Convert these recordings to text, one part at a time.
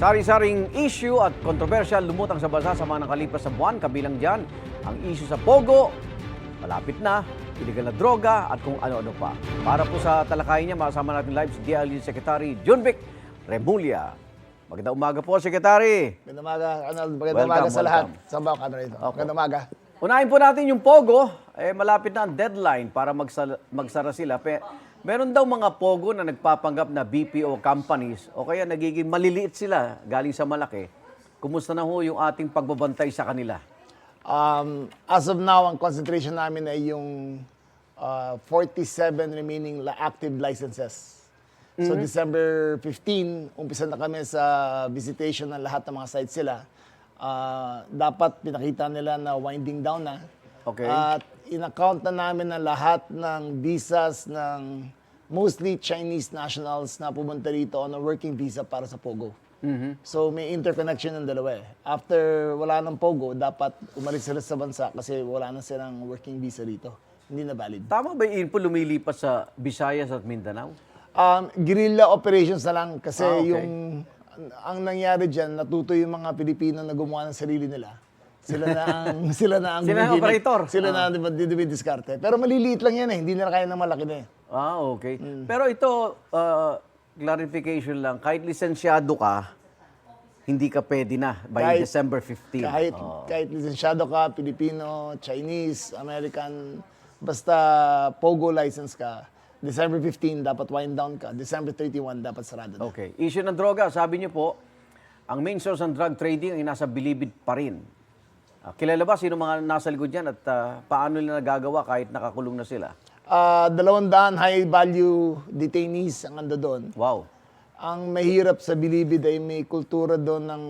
Sari-saring issue at kontrobersyal lumutang sa bansa sa mga nakalipas na buwan. Kabilang dyan ang issue sa Pogo, malapit na, illegal na droga at kung ano-ano pa. Para po sa talakayan niya, makasama natin live si DILG Secretary Junvic Remulla. Magandang umaga po, Secretary. Magandang umaga, Arnold. Magandang umaga sa lahat. Saan ba ako rito? Magandang umaga. Unahin po natin yung Pogo. Malapit na ang deadline para magsara sila. Meron daw mga Pogo na nagpapanggap na BPO companies o kaya nagiging maliliit sila galing sa malaki. Kumusta na ho yung ating pagbabantay sa kanila? As of now, ang concentration namin ay yung 47 remaining active licenses. So December 15, umpisa na kami sa visitation ng lahat ng mga sites sila. Dapat pinakita nila na winding down na. Okay. At in-account na namin na lahat ng visas ng mostly Chinese nationals na pumunta rito on a working visa para sa Pogo. So may interconnection ng dalawa eh. After wala ng Pogo, dapat umalis sila sa bansa kasi wala na silang working visa rito. Hindi na valid. Tama ba yung info lumilipas sa Visayas at Mindanao? Guerrilla operations na lang kasi Okay. ang nangyari diyan, natuto yung mga Pilipino na gumawa ng sarili nila. Sila na ang Sila ang gumigimik. operator. Sila na ang diskarte. Pero maliliit lang yan eh, hindi nila kaya ng malaki na eh. Okay. Pero ito, clarification lang, kahit lisensyado ka, hindi ka pwede na by Kahit- December 15. Kahit lisensyado ka, Pilipino, Chinese, American, basta Pogo license ka, December 15 dapat wind down ka, December 31 dapat sarado na. Okay. Issue ng droga, sabi niyo po, ang main source ng drug trading ay nasa Bilibid pa rin. Kilala ba sino mga nasa likod yan at paano nila nagagawa kahit nakakulong na sila? 200 high value detainees ang ando doon. Wow. Ang mahirap sa Bilibid ay may kultura doon ng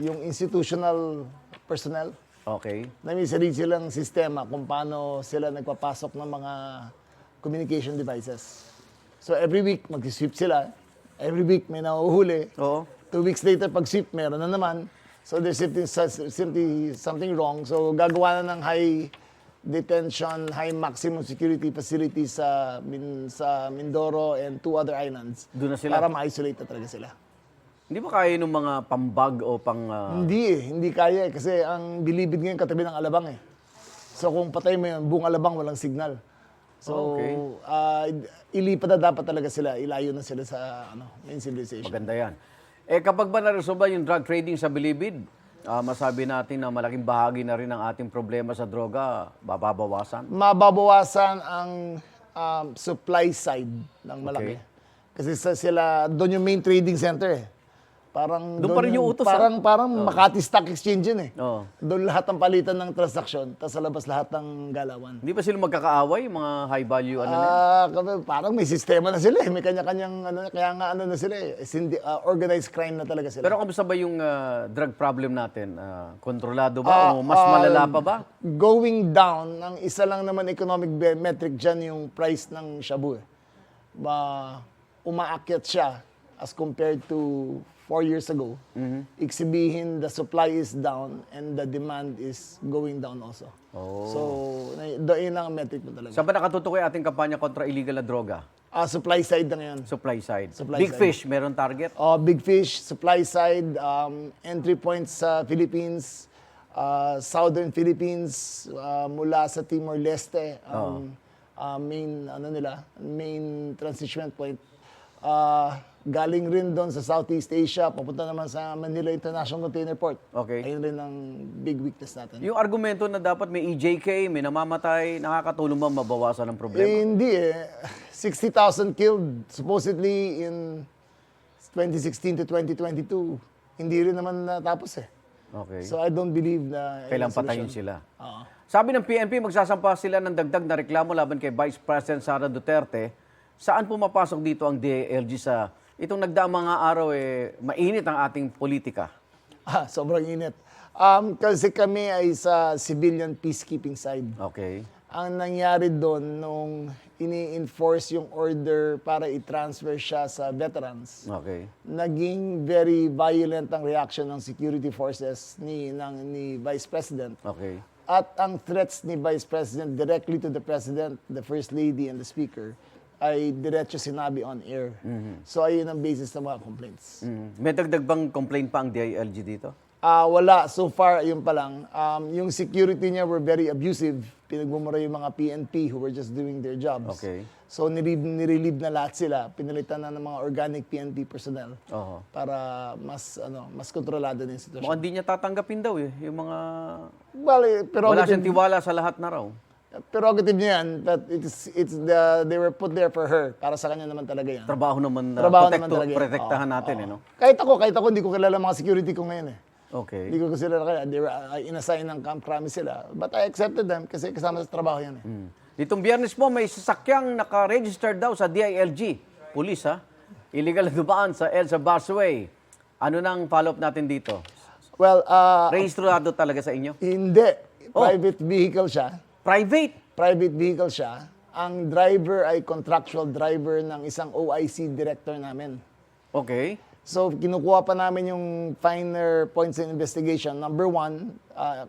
yung institutional personnel. Okay. Na may sarili silang sistema kung paano sila nagpapasok ng mga communication devices. So every week mag-sweep sila. Every week may nahuhuli. Oo. 2 weeks later pag-sweep meron na naman. So there's simply something wrong. So gagawa na ng high detention, high maximum security facilities sa Mindoro and 2 other islands. Doon na sila? Para ma-isolate na talaga sila. Hindi ba kaya ng mga pambag o pang... Hindi kaya eh. Kasi ang Bilibid ngayon katabi ng Alabang eh. So kung patay mo yun, buong Alabang walang signal. So, Okay. ilipat na dapat talaga sila, ilayo na sila sa main civilization. Maganda yan. Kapag ba naresolba yung drug trading sa Bilibid, masabi natin na malaking bahagi na rin ng ating problema sa droga, babawasan? Mababawasan ang supply side ng malaki. Okay. Kasi doon yung main trading center eh. Parang Doon pa rin yung utos, Parang Makati Stock Exchange yun eh. Oo. Doon lahat ng palitan ng transaksyon, tapos sa labas lahat ng galawan. Hindi ba sila magkakaaway, mga high value ano na? Parang may sistema na sila eh. May kanya-kanyang kaya nga na sila eh. Organized crime na talaga sila. Pero kamusta ba yung drug problem natin? Kontrolado ba o mas malala pa ba? Going down, ang isa lang naman economic metric dyan yung price ng shabu eh. Umaakyat siya as compared to 4 years ago. Iksabihin, the supply is down and the demand is going down also. So, doon lang ang metric mo talaga. Saan ba nakatutok yung ating kampanya kontra illegal na droga? Supply side na ngayon. Supply side. Supply Big side. fish, meron target? Big fish, supply side, entry points sa Philippines, southern Philippines, mula sa Timor-Leste, main transshipment point. Galing rin doon sa Southeast Asia, papunta naman sa Manila International Container Port. Okay. Ayun rin ang big weakness natin. Yung argumento na dapat may EJK, may namamatay, nakakatulong ba mabawasan ang problema? Hindi eh. 60,000 killed supposedly in 2016 to 2022. Hindi rin naman natapos eh. Okay. So I don't believe na... Kailang solution. patayin sila. Oo. Sabi ng PNP, magsasampa sila ng dagdag na reklamo laban kay Vice President Sara Duterte. Saan pumapasok dito ang DILG sa itong nagdaang mga araw mainit ang ating politika? Sobrang init. Kasi kami ay sa civilian peacekeeping side. Okay. Ang nangyari doon nung ini-enforce yung order para i-transfer siya sa veterans, Okay. naging very violent ang reaction ng security forces ni Vice President. Okay. At ang threats ni Vice President directly to the President, the First Lady, and the Speaker ay diretso sinabi on air. So ayun ang basis ng mga complaints. May dagdag bang complaint pa ang DILG dito? Wala. So far, yun pa lang. Yung security niya were very abusive. Pinagmumura yung mga PNP who were just doing their jobs. Okay. So nirelieve na lahat sila. Pinalitan na ng mga organic PNP personnel Oo. para mas kontrolado na yung sitwasyon. Mukhang di niya tatanggapin daw yung mga... Well, Wala siyang tiwala sa lahat na raw. prerogative niya yan, but they were put there for her. Para sa kanya naman talaga yan. Trabaho naman na Trabaho naman talaga yan. protektahan Oo, natin, oo. no? Kahit ako, hindi ko kilala mga security ko ngayon eh. Okay. Hindi ko sila kaya. They were inassign ng camp promise sila. But I accepted them kasi kasama sa trabaho yan eh. Itong Biyernes po, may sasakyang naka-register daw sa DILG. Police, ha? Illegal na dumaan sa Elsa Busway. Ano nang follow-up natin dito? Well, Rehistrado talaga sa inyo? hindi. Oh. Private vehicle siya. Private? Private vehicle siya. Ang driver ay contractual driver ng isang OIC director namin. Okay. So, kinukuha pa namin yung finer points in investigation. Number one,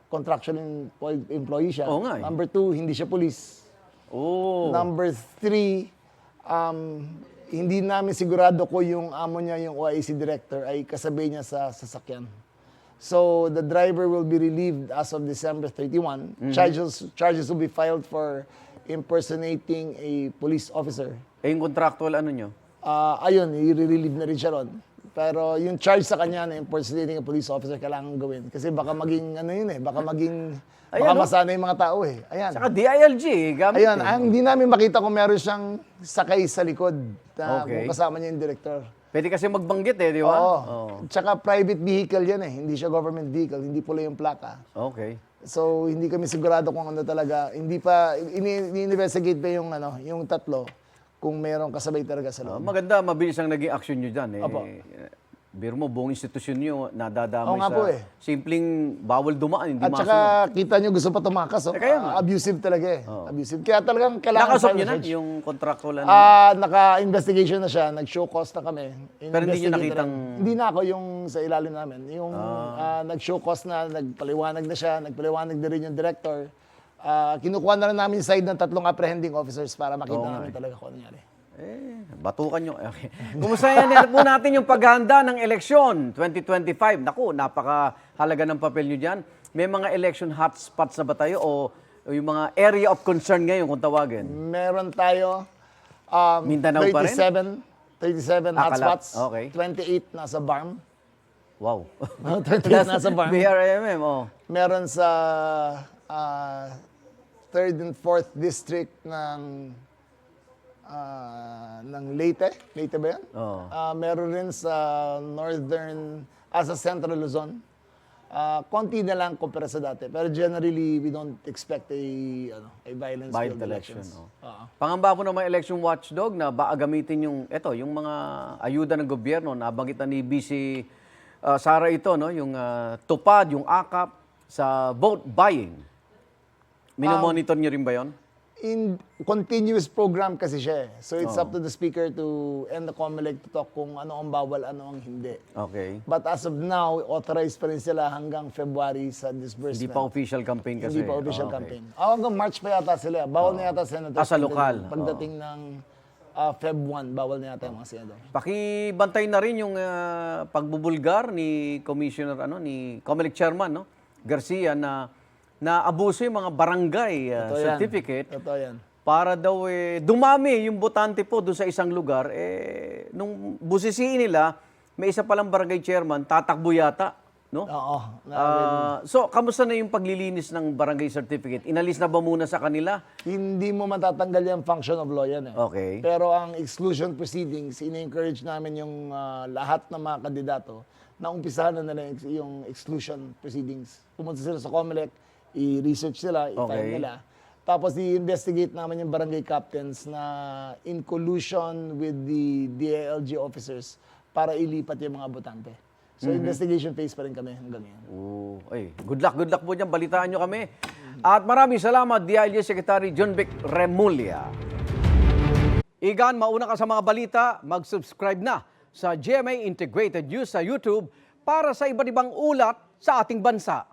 contractual employee siya. Oo nga eh. Number two, hindi siya police. Oh. Number three, hindi namin sigurado ko yung amo niya, yung OIC director, ay kasabay niya sa sasakyan. So, the driver will be relieved as of December 31. Charges will be filed for impersonating a police officer. Eh, yung contractual ano nyo? Ayun, i-relieve na rin siya ron. Pero yung charge sa kanya na impersonating a police officer, kailangan gawin. Kasi baka maging, baka maging, baka Ayan, no? masana yung mga tao eh. Ayan. Saka DILG, gamit Ayun, hindi namin makita kung meron siyang sakay sa likod na Okay. kung kasama niya yung director. Pwede kasi magbanggit eh, di ba? Oo. Tsaka private vehicle yan eh. Hindi siya government vehicle. Hindi pula yung plaka. Okay. So, hindi kami sigurado kung ano talaga. Hindi pa, ini-investigate pa yung, yung tatlo kung merong kasabay talaga sa loob. Maganda, mabilis ang naging action nyo dyan. Eh. Opo. Biro mo, buong institusyon nyo nadadamay Oo nga sa po eh. simpleng bawal dumaan, hindi At masunod. saka, kita nyo gusto pa tumakas. Oh. kaya nga. Abusive talaga eh. Abusive. Kaya talagang kailangan Nakasot file nyo na search. yung contractual ano? Naka-investigation na siya. Nag-show cause na kami. Pero hindi nyo Investigate nakitang- na rin. Hindi na ako yung sa ilalim namin. Yung nag-show cause na, nagpaliwanag na siya, nagpaliwanag na rin yung director. Kinukuha na rin namin yung side ng 3 apprehending officers para makita namin talaga kung ano nangyari. Batukan nyo. Okay. Kumusta yan po natin yung paghahanda ng eleksyon 2025? Naku, napakahalaga ng papel nyo dyan. May mga election hotspots na ba tayo o yung mga area of concern ngayon kung tawagin? Meron tayo Mindanao pa rin? 37 Kalat. hotspots. Okay. 28 nasa BARM. Wow. 28 nasa BARM. BRMM, oh. Meron sa 3rd and 4th district ng Leyte. Leyte ba yan? Oo. Meron rin sa sa Central Luzon. Konti na lang kumpara sa dati. Pero generally, we don't expect a violence Violent filled election. elections. Oh. Pangamba po ng mga election watchdog na baka gamitin yung mga ayuda ng gobyerno na banggitan ni BC Sara ito, no? Yung tupad, yung akap sa vote buying. Minomonitor niyo rin ba yon? In continuous program kasi siya eh. So it's up to the speaker to and the COMELEC to talk kung ano ang bawal, ano ang hindi. Okay. But as of now, authorized pa rin sila hanggang February sa disbursement. Hindi pa official campaign kasi. Hindi pa official Okay. campaign. Hanggang March pa yata sila. Bawal na yata senators. Sa lokal. Pagdating ng Feb 1, bawal na yata yung mga senador. Pakibantay na rin yung pagbubulgar ni Commissioner ni COMELEC Chairman Garcia na abuso yung mga barangay Totoo yan. certificate Totoo yan. para daw dumami yung botante po doon sa isang lugar. Nung busisiin nila, may isa palang barangay chairman, tatakbo yata. No? Oo. So, kamusta na yung paglilinis ng barangay certificate? Inalis na ba muna sa kanila? Hindi mo matatanggal yung function of law yan eh. Okay. Pero ang exclusion proceedings, ini-encourage namin yung lahat ng mga kandidato na umpisahan na nila yung exclusion proceedings. Pumunta sila sa COMELEC, i-research nila, i-file Okay. nila. Tapos i-investigate namin yung barangay captains na in collusion with the DILG officers para ilipat yung mga botante. So investigation phase pa rin kami hanggang ngayon. Good luck po dyan. Balitaan nyo kami. At maraming salamat, DILG Secretary John Vic Remulla. Igan, mauna ka sa mga balita, mag-subscribe na sa GMA Integrated News sa YouTube para sa iba't ibang ulat sa ating bansa.